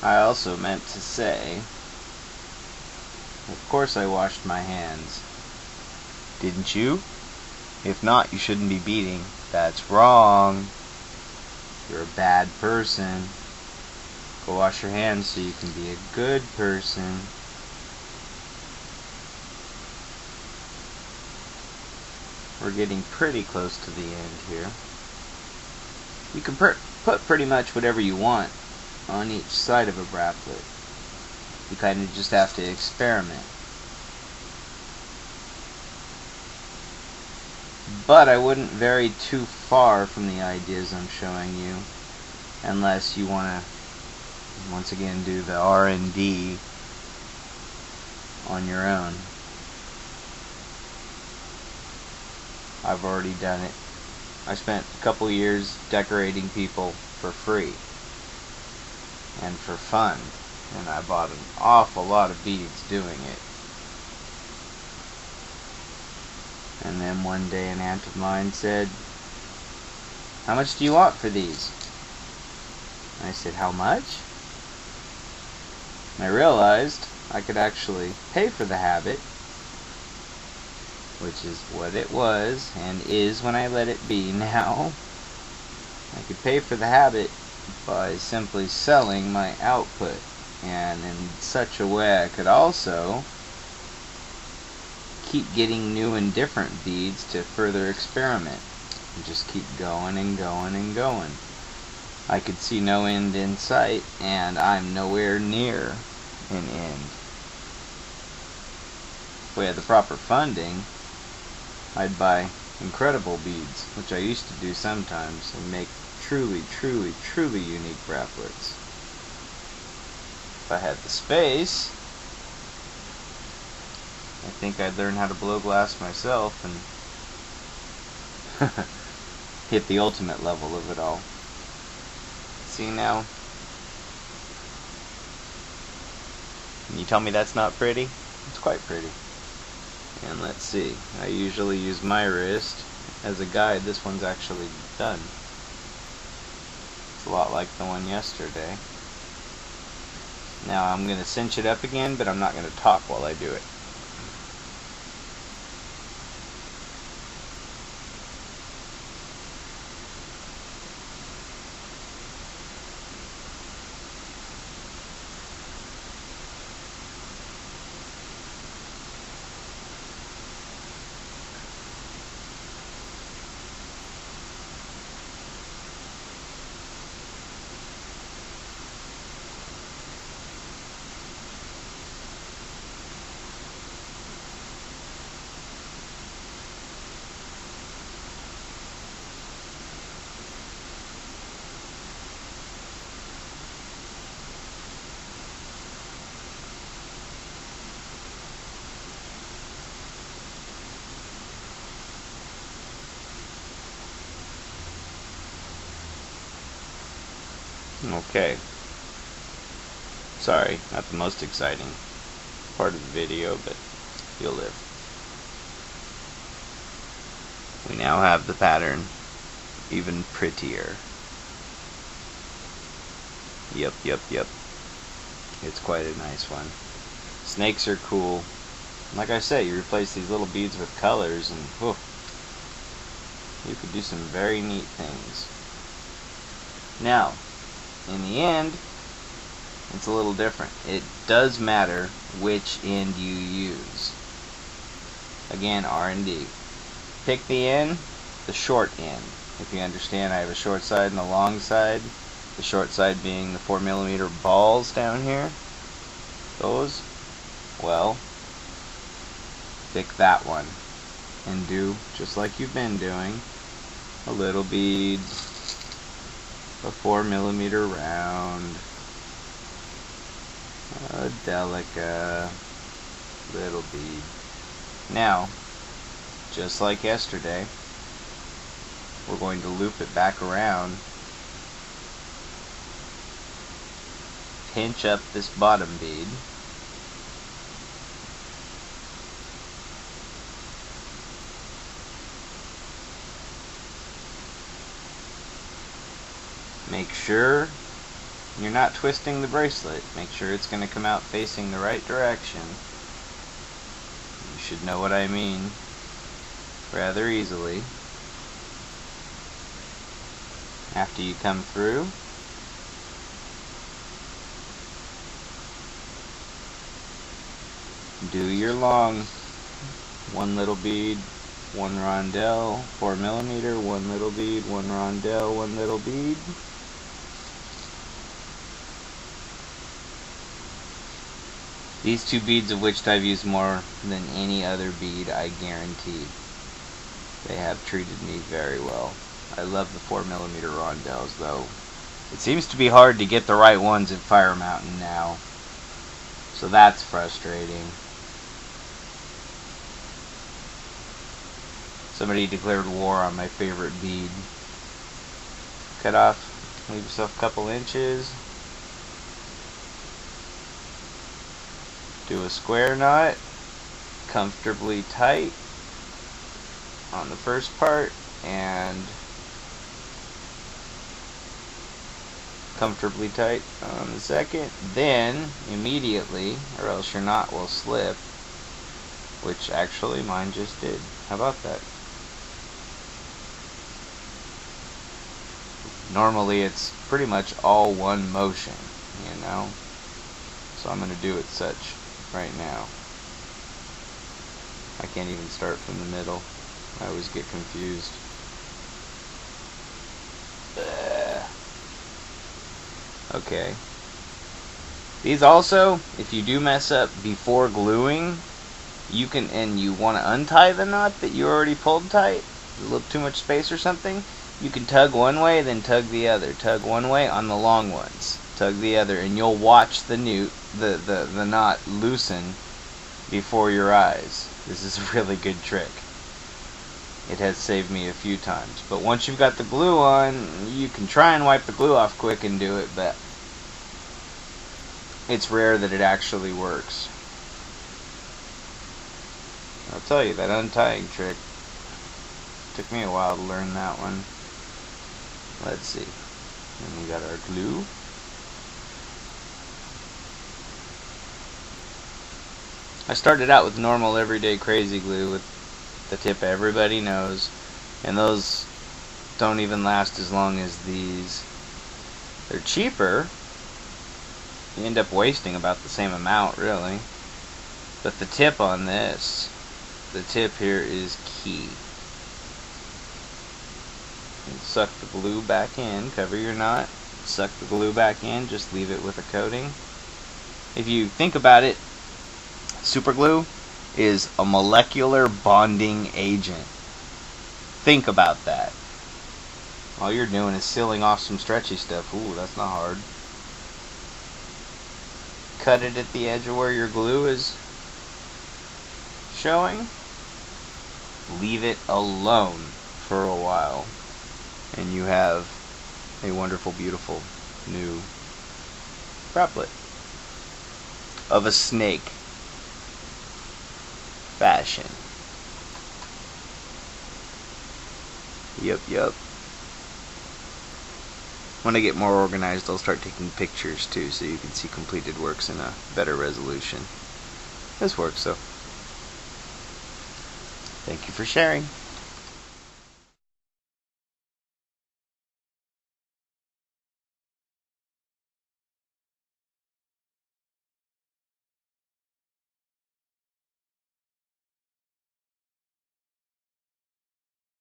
I also meant to say, of course I washed my hands. Didn't you? If not, you shouldn't be beading. That's wrong. You're a bad person. Go wash your hands so you can be a good person. We're getting pretty close to the end here. You can put pretty much whatever you want on each side of a braplet. You kind of just have to experiment. But I wouldn't vary too far from the ideas I'm showing you, unless you want to, once again, do the R&D on your own. I've already done it. I spent a couple years decorating people for free and for fun, and I bought an awful lot of beads doing it. And then one day an aunt of mine said, "How much do you want for these?" I said, "How much?" And I realized I could actually pay for the habit, which is what it was and is when I let it be now. I could pay for the habit by simply selling my output, and in such a way I could also keep getting new and different beads to further experiment and just keep going and going and going. I could see no end in sight, and I'm nowhere near an end. If we had the proper funding, I'd buy incredible beads, which I used to do sometimes, and make truly, truly, truly unique braplets. If I had the space, I think I'd learn how to blow glass myself and hit the ultimate level of it all. See now? Can you tell me that's not pretty? It's quite pretty. And let's see, I usually use my wrist as a guide. This one's actually done. It's a lot like the one yesterday. Now I'm going to cinch it up again, but I'm not going to talk while I do it. Okay. Sorry, not the most exciting part of the video, but you'll live. We now have the pattern even prettier. Yep. It's quite a nice one. Snakes are cool. Like I say, you replace these little beads with colors and whew, you could do some very neat things. Now, in the end, it's a little different. It does matter which end you use. Again, R&D. Pick the end, the short end. If you understand, I have a short side and a long side. The short side being the 4mm balls down here. Those, well, pick that one and do just like you've been doing. A little bead, a 4mm round, a delica, little bead. Now, just like yesterday, we're going to loop it back around, pinch up this bottom bead, make sure you're not twisting the bracelet. Make sure it's going to come out facing the right direction. You should know what I mean rather easily. After you come through, do your long 1 little bead, 1 rondelle, 4mm, 1 little bead, 1 rondelle, 1 little bead. These 2 beads of which I've used more than any other bead, I guarantee. They have treated me very well. I love the 4mm rondelles though. It seems to be hard to get the right ones at Fire Mountain now, so that's frustrating. Somebody declared war on my favorite bead. Cut off, leave yourself a couple inches. Do a square knot, comfortably tight on the first part, and comfortably tight on the second. Then, immediately, or else your knot will slip, which actually mine just did. How about that? Normally it's pretty much all one motion, you know? So I'm going to do it such right now. I can't even start from the middle. I always get confused. Okay. These also, if you do mess up before gluing, you can, and you want to untie the knot that you already pulled tight, a little too much space or something, you can tug one way, then tug the other. Tug one way on the long ones, tug the other, and you'll watch the knot loosen before your eyes. This is a really good trick. It has saved me a few times. But once you've got the glue on, you can try and wipe the glue off quick and do it, but it's rare that it actually works. I'll tell you, that untying trick took me a while to learn that one. Let's see. Then we got our glue. I started out with normal everyday crazy glue with the tip everybody knows, and those don't even last as long as these. They're cheaper. You end up wasting about the same amount, really. But the tip on this, the tip here is key. And suck the glue back in, cover your knot, suck the glue back in, just leave it with a coating. If you think about it, super glue is a molecular bonding agent. Think about that. All you're doing is sealing off some stretchy stuff. Ooh, that's not hard. Cut it at the edge of where your glue is showing. Leave it alone for a while, and you have a wonderful, beautiful new braplet of a snake fashion. Yep. When I get more organized, I'll start taking pictures too, so you can see completed works in a better resolution. This works, so thank you for sharing.